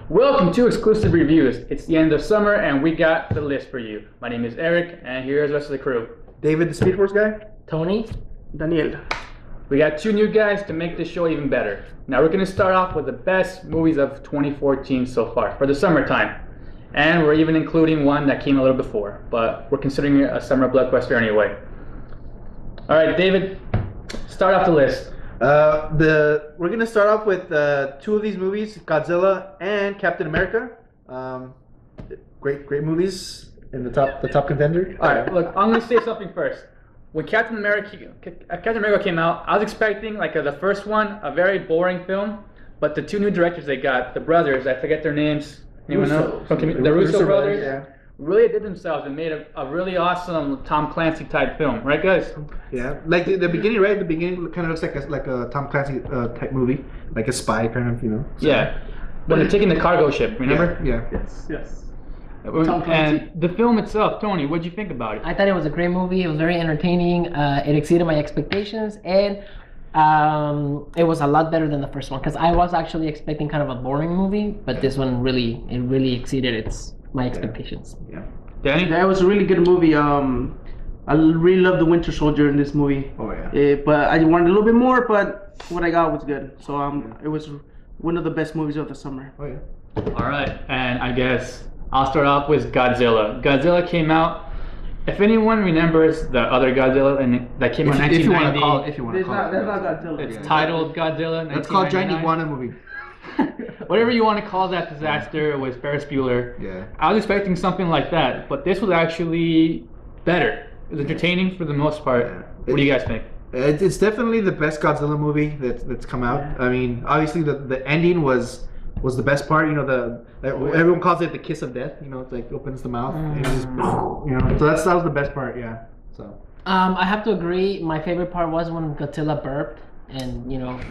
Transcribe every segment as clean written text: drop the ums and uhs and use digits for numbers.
Welcome to Exclusive Reviews. It's the end of summer and we got the list for you. My name is Eric and here's the rest of the crew. David, the Speed Force guy. Tony. Daniel. We got two new guys to make this show even better. Now we're going to start off with the best movies of 2014 so far for the summertime. And we're even including one that came a little before, but we're considering it a summer blockbuster anyway. Alright, David, start off the list. We're gonna start off with two of these movies, Godzilla and Captain America. Great movies in the top contender. Alright, look, I'm gonna say something first. When Captain America came out, I was expecting like the first one, a very boring film, but the two new directors they got, the brothers, I forget their names. Anyone know? The Russo brothers. Yeah. Really did themselves and made a really awesome Tom Clancy type film, right, guys? Yeah, like the beginning, right? The beginning kind of looks like a Tom Clancy type movie, like a spy kind of, you know. So. Yeah, when they're taking the cargo ship, remember? Yeah. Yes. And the film itself, Tony, what'd you think about it? I thought it was a great movie. It was very entertaining. It exceeded my expectations, and it was a lot better than the first one because I was actually expecting kind of a boring movie, but this one really exceeded my expectations. Yeah. Danny? That was a really good movie. I really loved the Winter Soldier in this movie. Oh yeah. But I wanted a little bit more, but what I got was good. So it was one of the best movies of the summer. Oh yeah. All right, and I guess I'll start off with Godzilla. Godzilla came out. If anyone remembers the other Godzilla that came out in 1990, if you want to call it. That's not Godzilla. it's titled Godzilla. That's called Giant 1999. Iguana movie. Whatever you want to call that disaster with Ferris Bueller. Yeah. I was expecting something like that, but this was actually better. It was entertaining for the most part. Yeah. What do you guys think? It's definitely the best Godzilla movie that's come out. Yeah. I mean, obviously the ending was the best part. You know, everyone calls it the kiss of death. You know, it's like opens the mouth and just, you know. So that was the best part. Yeah. So. I have to agree. My favorite part was when Godzilla burped and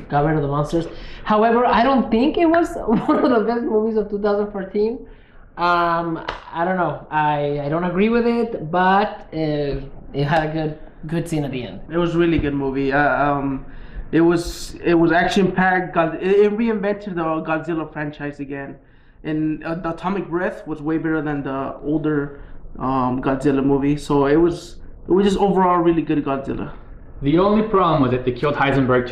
got rid of the monsters. However, I don't think it was one of the best movies of 2014. I don't know. I don't agree with it, but it had a good scene at the end. It was a really good movie. It was action packed. It reinvented the Godzilla franchise again, and the atomic breath was way better than the older Godzilla movie. So it was just overall really good Godzilla. The only problem was that they killed Heisenberg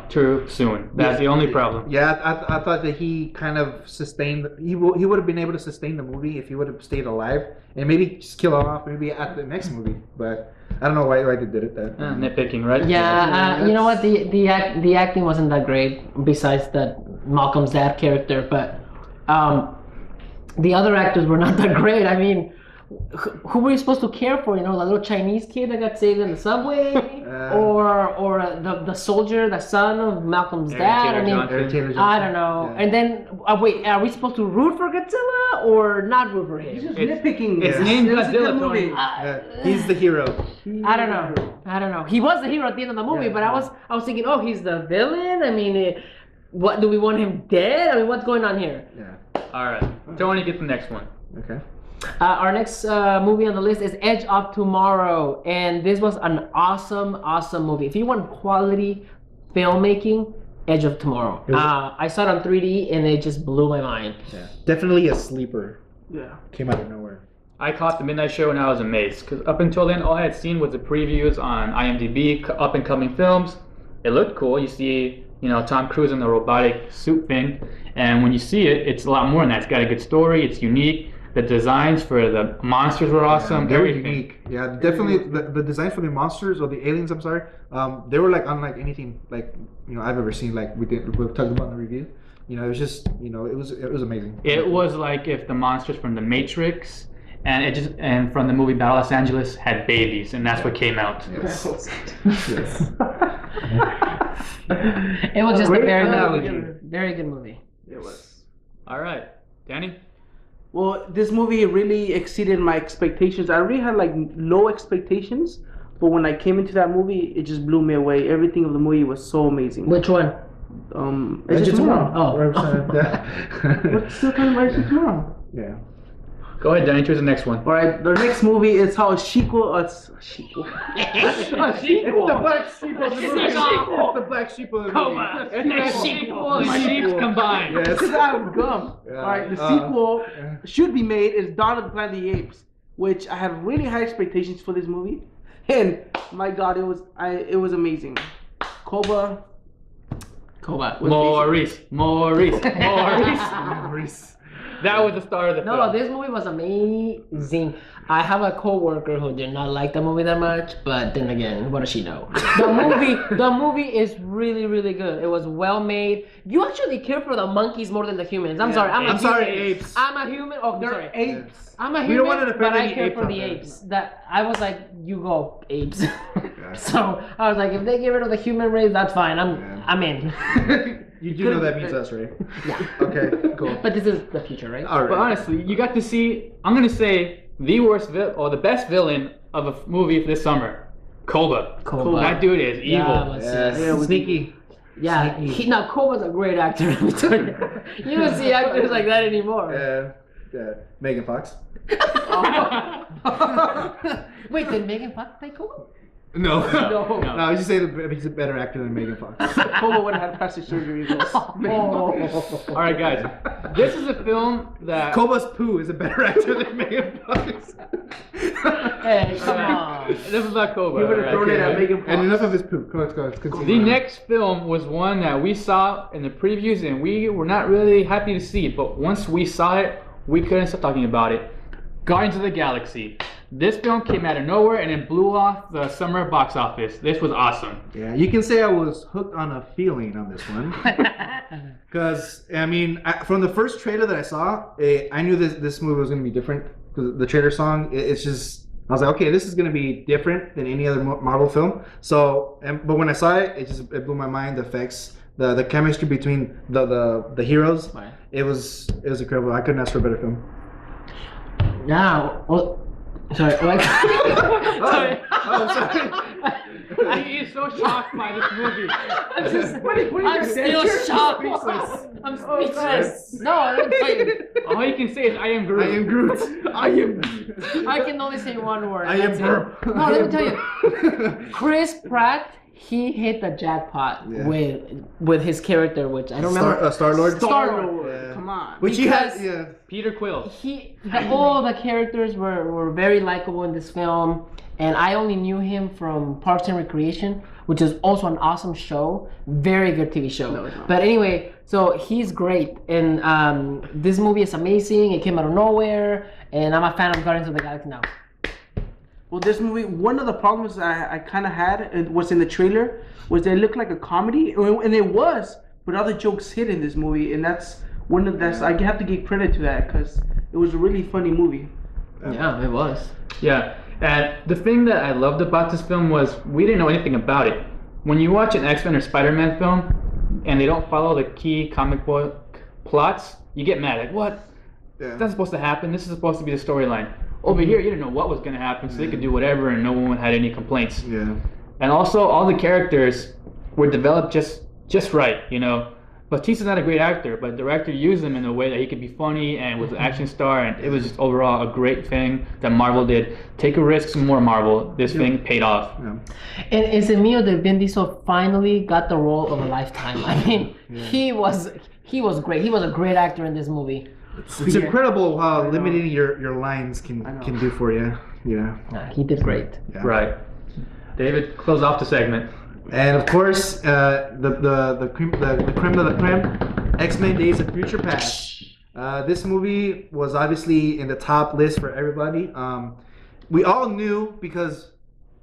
too soon. That's the only problem. Yeah, I thought that he kind of sustained. He would have been able to sustain the movie if he would have stayed alive and maybe just kill him off maybe at the next movie. But I don't know why they did it that. Nitpicking, right? Yeah, you know what? The acting wasn't that great. Besides that Malcolm's dad character, but the other actors were not that great. I mean, who were you supposed to care for? The little Chinese kid that got saved in the subway, or the soldier, the son of Malcolm's dad. Aaron Taylor Johnson. I don't know. Yeah. And then wait, are we supposed to root for Godzilla or not root for him? He's just nitpicking. It's named Godzilla. Movie. He's the hero. I don't know. He was the hero at the end of the movie, but I was thinking, oh, he's the villain. I mean, what do we want him dead? I mean, what's going on here? Yeah. All right, Tony, get the next one. Okay. Our next movie on the list is Edge of Tomorrow, and this was an awesome movie. If you want quality filmmaking, Edge of Tomorrow. I saw it on 3D and it just blew my mind. Yeah. Definitely a sleeper. Yeah. Came out of nowhere. I caught the midnight show and I was amazed because up until then, all I had seen was the previews on IMDb, up and coming films. It looked cool. You see, Tom Cruise in the robotic suit thing, and when you see it, it's a lot more than that. It's got a good story. It's unique. The designs for the monsters were awesome. Yeah, they were everything. unique. Yeah, definitely the designs for the monsters or the aliens. I'm sorry. They were like unlike anything I've ever seen. Like we've talked about in the review. It was just it was amazing. It was like if the monsters from the Matrix and from the movie Battle Los Angeles had babies, and that's what came out. Yes. Yes. It was just a very good movie. It was. All right, Danny. Well, this movie really exceeded my expectations. I really had like low expectations, but when I came into that movie, it just blew me away. Everything of the movie was so amazing. Which one? Edge of Tomorrow. Oh. What's still talking about Edge of Tomorrow? Yeah. Go ahead, Danny. Choose the next one. All right, the next movie is how a sequel. A sequel. A sequel. The black sheep of the movie. Sequel. The black sheep of the movie. Coma. The sequel. and sheep combined. Yes. I'm gum. Yeah. All right, the sequel should be made is Dawn of the Planet of the Apes, which I have really high expectations for this movie, and my God, it was amazing. Koba. Maurice. Maurice. That was the start of the No, film. this movie was amazing. I have a coworker who did not like the movie that much, but then again, what does she know? The movie is really, really good. It was well made. You actually care for the monkeys more than the humans. I'm sorry. I'm sorry, apes. I'm a human. Oh, They're sorry. apes. I'm a We don't want human, to defend but I any care apes for out the there. apes. That I was like, you go apes. So I was like, if they get rid of the human race, that's fine. I'm in. You do know that means us, right? Yeah. Okay, cool. But this is the future, right? All right. But honestly, you got to see, I'm going to say, the worst or the best villain of a movie this summer. Koba. Koba. That dude is evil. Yeah, Sneaky. Yeah, now Koba's a great actor. Let me tell you. You don't see actors like that anymore. Megan Fox. Wait, did Megan Fox play Koba? No. No. No, I was just saying he's a better actor than Megan Fox. Koba would have had plastic surgery. All right, guys. This is a film that... Koba's poo is a better actor than Megan Fox. Hey, come on. Enough about Koba. You would have all thrown right? it at Megan Fox. And enough of his poo. Let's The continue. next film was one that we saw in the previews and we were not really happy to see, but once we saw it, we couldn't stop talking about it. Guardians of the Galaxy. This film came out of nowhere and it blew off the summer box office. This was awesome. Yeah, you can say I was hooked on a feeling on this one. Because, I mean, from the first trailer that I saw, I knew this movie was going to be different. Because the trailer song, it's just, I was like, okay, this is going to be different than any other Marvel film. So, but when I saw it, it blew my mind. The effects, the chemistry between the heroes, Right. it was incredible. I couldn't ask for a better film. Yeah, well, sorry. Like, sorry. He is so shocked by this movie. I'm still shocked. I'm speechless. No, let me tell you. All you can say is, I am Groot. I am Groot. I am Groot. I can only say one word. I am that's it. burp. No, let me tell you. Chris Pratt, he hit the jackpot Yeah. with his character, which I don't remember. Star-Lord? Star-Lord. Yeah. Come on. Which Because- he had, yeah. Peter Quill. All the characters were very likable in this film, and I only knew him from Parks and Recreation, which is also an awesome show, very good TV show. No, it's not. But anyway, so he's great, and this movie is amazing. It came out of nowhere, and I'm a fan of Guardians of the Galaxy now. Well, this movie, one of the problems I kind of had was in the trailer, was that it looked like a comedy, and it was, but other jokes hit in this movie, and that's one of that's I have to give credit to that because it was a really funny movie. Yeah, it was. Yeah, and the thing that I loved about this film was we didn't know anything about it. When you watch an X-Men or Spider-Man film and they don't follow the key comic book plots, you get mad. Like, what? Yeah. That's supposed to happen. This is supposed to be the storyline. Over here, you didn't know what was going to happen, so they could do whatever and no one had any complaints. Yeah. And also, all the characters were developed just right, you know. Batista's not a great actor, but the director used him in a way that he could be funny and was an action star, and it was just overall a great thing that Marvel did. Take a risk, some more Marvel. This thing paid off. Yeah. And is it me or that Vin Diesel finally got the role of a lifetime? I mean, he was great. He was a great actor in this movie. It's incredible how limiting your lines can do for you. Yeah. He did great. Yeah. Right. David, close off the segment. And of course, the creme de la creme, X-Men Days of Future Past. This movie was obviously in the top list for everybody. We all knew because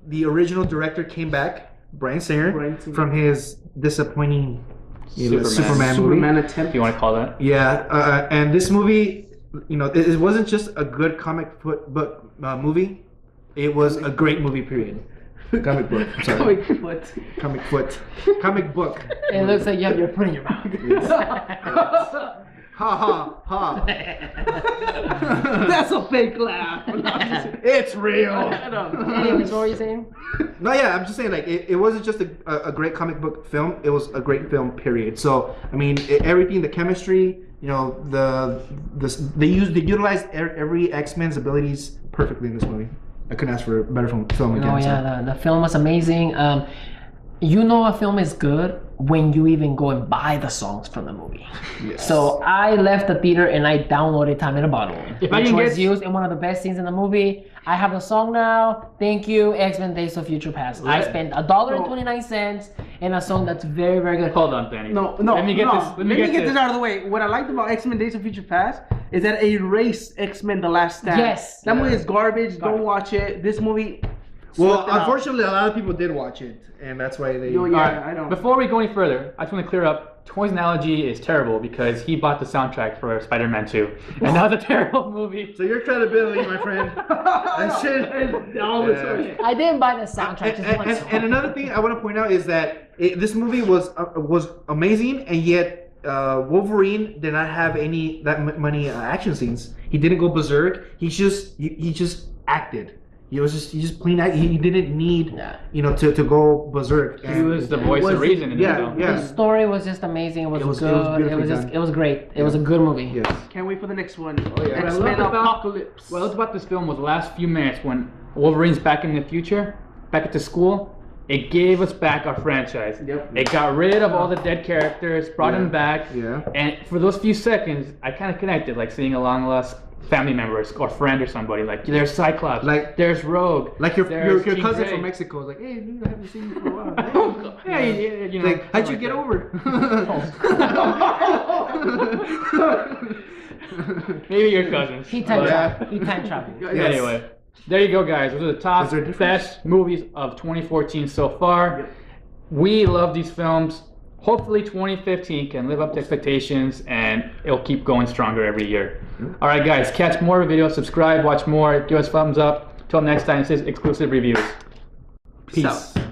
the original director came back, Bryan Singer, from his disappointing Superman movie. Superman attempt. If you want to call that. Yeah, and this movie, you know, it wasn't just a good comic book movie. It was a great movie, period. Comic book. I'm sorry. Comic book. It looks like you have your foot in your mouth. Ha ha ha. That's a fake laugh. It's real. Anyways, what were you saying? No, yeah, I'm just saying, like, it wasn't just a great comic book film. It was a great film, period. So, I mean, everything, the chemistry, you know, they utilized every X-Men's abilities perfectly in this movie. I couldn't ask for a better film again. Oh yeah, the film was amazing. You know a film is good when you even go and buy the songs from the movie. Yes. So I left the theater and I downloaded Time in a Bottle, If I which can was get- used in one of the best scenes in the movie. I have the song now. Thank you, X-Men Days of Future Past. I Let- spent $1.29 in a song that's very, very good. Hold on, Benny. No. Let me get no. this. Let me get this this. out of the way. What I liked about X-Men Days of Future Past is that it erased X-Men: The Last Stand. Yes. That movie is garbage. Don't watch it. This movie. Well, swept it out. unfortunately, a lot of people did watch it, and that's why they. Yo, yeah, Alright, I know. Before we go any further, I just want to clear up. Toy's analogy is terrible because he bought the soundtrack for Spider-Man 2, and that was a terrible movie. So your credibility, my friend. That shit. I didn't buy the soundtrack. Just one song. And another thing I want to point out is that this movie was amazing, and yet Wolverine did not have many action scenes. He didn't go berserk. He just acted. He just plain act. He didn't need to go berserk. He was the voice of reason in the film. The story was just amazing. It was good. beautifully done. It was great. It was a good movie. Yes. Can't wait for the next one. Oh, yeah. X-Men Apocalypse. What I loved about this film was the last few minutes when Wolverine's back in the future, back at the school. It gave us back our franchise. Yep. It got rid of all the dead characters, brought them back. Yeah. And for those few seconds, I kind of connected, like seeing a long lost family members or friend or somebody. Like there's Cyclops, Like- there's Rogue, Like your there's cousin Jean from Grey. Mexico is like, hey, dude, I haven't seen you for a while. Yeah, you know. Like, how'd you like get that. over? Maybe your cousins. He time but- traveled. He time traveled. Yes. Anyway, there you go, guys. Those are the top Is there a difference? best movies of 2014 so far. Yep. We love these films. Hopefully 2015 can live up to expectations and it'll keep going stronger every year. All right, guys, catch more videos, subscribe, watch more, give us thumbs up. Till next time, this is Exclusive Reviews. Peace. Peace out.